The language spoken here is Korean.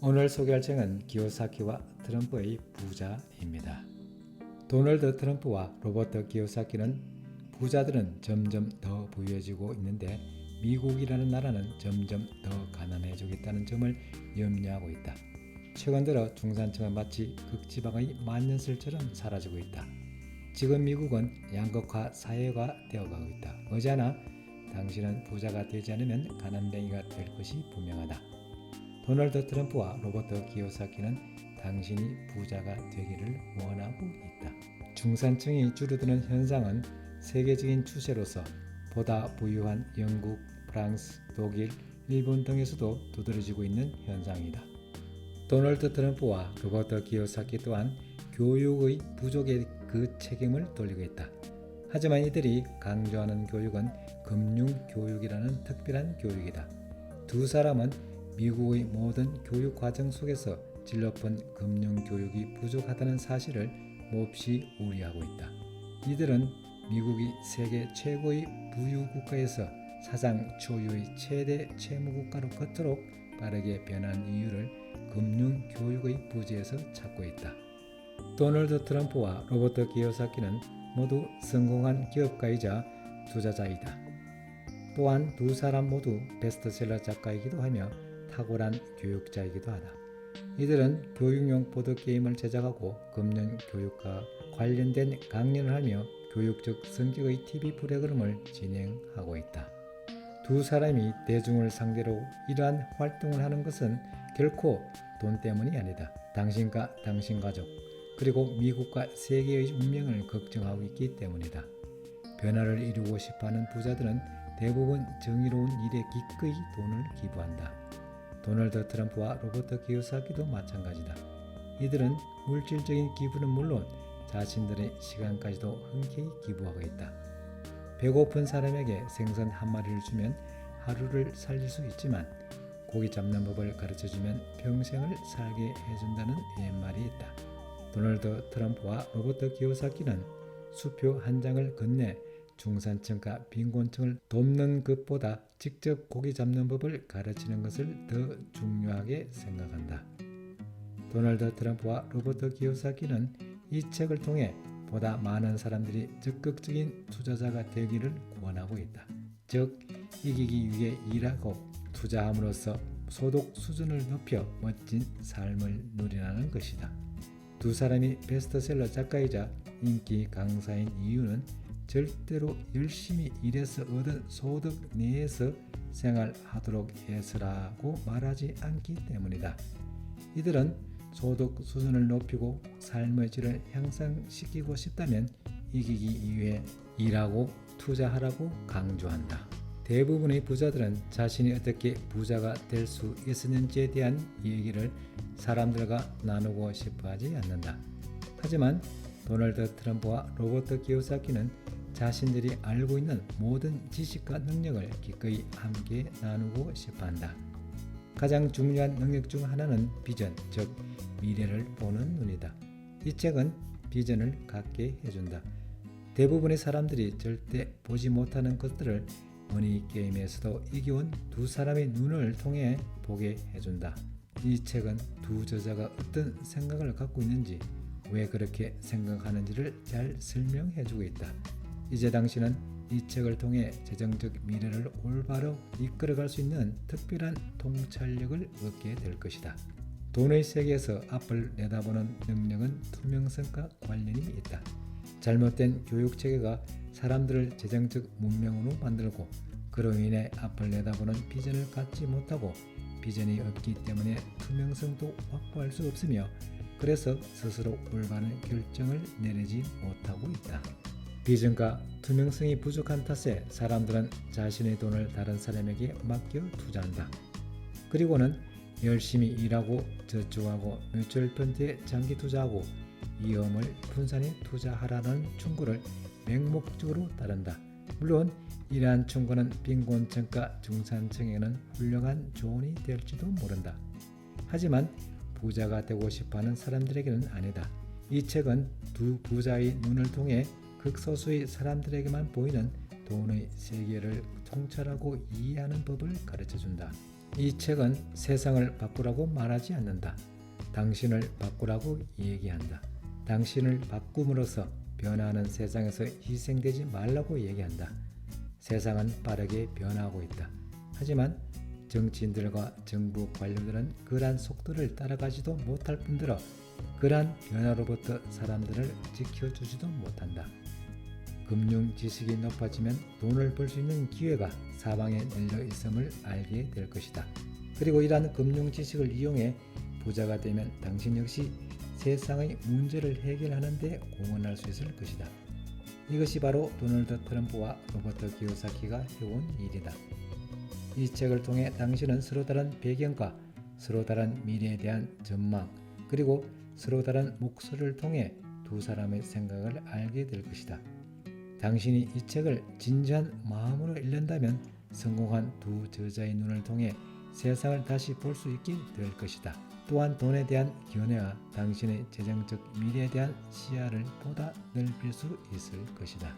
오늘 소개할 책은 기요사키와 트럼프의 부자입니다. 도널드 트럼프와 로버트 기요사키는 부자들은 점점 더 부유해지고 있는데 미국이라는 나라는 점점 더 가난해지겠다는 점을 염려하고 있다. 최근 들어 중산층은 마치 극지방의 만년설처럼 사라지고 있다. 지금 미국은 양극화 사회가 되어가고 있다. 머지않아 당신은 부자가 되지 않으면 가난뱅이가 될 것이 분명하다. 도널드 트럼프와 로버트 기요사키는 당신이 부자가 되기를 원하고 있다. 중산층이 줄어드는 현상은 세계적인 추세로서 보다 부유한 영국, 프랑스, 독일, 일본 등에서도 두드러지고 있는 현상이다. 도널드 트럼프와 로버트 기요사키 또한 교육의 부족에 그 책임을 돌리고 있다. 하지만 이들이 강조하는 교육은 금융교육이라는 특별한 교육이다. 두 사람은 미국의 모든 교육 과정 속에서 질 높은 금융교육이 부족하다는 사실을 몹시 우려하고 있다. 이들은 미국이 세계 최고의 부유국가에서 사상 초유의 최대 채무국가로 걷도록 빠르게 변한 이유를 금융교육의 부재에서 찾고 있다. 도널드 트럼프와 로버트 기요사키는 모두 성공한 기업가이자 투자자이다. 또한 두 사람 모두 베스트셀러 작가이기도 하며 탁월한 교육자이기도 하다. 이들은 교육용 보드게임을 제작하고 금융교육과 관련된 강연을 하며 교육적 성격의 TV 프로그램을 진행하고 있다. 두 사람이 대중을 상대로 이러한 활동을 하는 것은 결코 돈 때문이 아니다. 당신과 당신 가족, 그리고 미국과 세계의 운명을 걱정하고 있기 때문이다. 변화를 이루고 싶어하는 부자들은 대부분 정의로운 일에 기꺼이 돈을 기부한다. 도널드 트럼프와 로버트 기요사키도 마찬가지다. 이들은 물질적인 기부는 물론 자신들의 시간까지도 흔쾌히 기부하고 있다. 배고픈 사람에게 생선 한 마리를 주면 하루를 살릴 수 있지만 고기 잡는 법을 가르쳐주면 평생을 살게 해준다는 옛말이 있다. 도널드 트럼프와 로버트 기요사키는 수표 한 장을 건네 중산층과 빈곤층을 돕는 것보다 직접 고기 잡는 법을 가르치는 것을 더 중요하게 생각한다. 도널드 트럼프와 로버트 기요사키는 이 책을 통해 보다 많은 사람들이 적극적인 투자자가 되기를 원하고 있다. 즉, 이기기 위해 일하고 투자함으로써 소득 수준을 높여 멋진 삶을 누리라는 것이다. 두 사람이 베스트셀러 작가이자 인기 강사인 이유는 절대로 열심히 일해서 얻은 소득 내에서 생활하도록 해서라고 말하지 않기 때문이다. 이들은 소득 수준을 높이고 삶의 질을 향상시키고 싶다면 이기기 위해 일하고 투자하라고 강조한다. 대부분의 부자들은 자신이 어떻게 부자가 될 수 있었는지에 대한 얘기를 사람들과 나누고 싶어 하지 않는다. 하지만 도널드 트럼프와 로버트 기요사키는 자신들이 알고 있는 모든 지식과 능력을 기꺼이 함께 나누고 싶어한다. 가장 중요한 능력 중 하나는 비전, 즉 미래를 보는 눈이다. 이 책은 비전을 갖게 해준다. 대부분의 사람들이 절대 보지 못하는 것들을 머니게임에서도 이겨온 두 사람의 눈을 통해 보게 해준다. 이 책은 두 저자가 어떤 생각을 갖고 있는지, 왜 그렇게 생각하는지를 잘 설명해주고 있다. 이제 당신은 이 책을 통해 재정적 미래를 올바로 이끌어갈 수 있는 특별한 통찰력을 얻게 될 것이다. 돈의 세계에서 앞을 내다보는 능력은 투명성과 관련이 있다. 잘못된 교육체계가 사람들을 재정적 문명으로 만들고 그로 인해 앞을 내다보는 비전을 갖지 못하고 비전이 없기 때문에 투명성도 확보할 수 없으며 그래서 스스로 올바른 결정을 내리지 못하고 있다. 비전과 투명성이 부족한 탓에 사람들은 자신의 돈을 다른 사람에게 맡겨 투자한다. 그리고는 열심히 일하고 저축하고 뮤추얼 펀드에 장기 투자하고 위험을 분산해 투자하라는 충고를 맹목적으로 따른다. 물론 이러한 충고는 빈곤층과 중산층에는 훌륭한 조언이 될지도 모른다. 하지만 부자가 되고 싶어하는 사람들에게는 아니다. 이 책은 두 부자의 눈을 통해 극소수의 사람들에게만 보이는 돈의 세계를 통찰하고 이해하는 법을 가르쳐준다. 이 책은 세상을 바꾸라고 말하지 않는다. 당신을 바꾸라고 얘기한다. 당신을 바꿈으로써 변화하는 세상에서 희생되지 말라고 얘기한다. 세상은 빠르게 변화하고 있다. 하지만 정치인들과 정부 관료들은 그러한 속도를 따라가지도 못할 뿐더러 그러한 변화로부터 사람들을 지켜주지도 못한다. 금융 지식이 높아지면 돈을 벌 수 있는 기회가 사방에 널려 있음을 알게 될 것이다. 그리고 이러한 금융 지식을 이용해 부자가 되면 당신 역시 세상의 문제를 해결하는 데 공헌할 수 있을 것이다. 이것이 바로 도널드 트럼프와 로버트 기요사키가 해온 일이다. 이 책을 통해 당신은 서로 다른 배경과 서로 다른 미래에 대한 전망, 그리고 서로 다른 목소리를 통해 두 사람의 생각을 알게 될 것이다. 당신이 이 책을 진지한 마음으로 읽는다면 성공한 두 저자의 눈을 통해 세상을 다시 볼 수 있게 될 것이다. 또한 돈에 대한 견해와 당신의 재정적 미래에 대한 시야를 보다 넓힐 수 있을 것이다.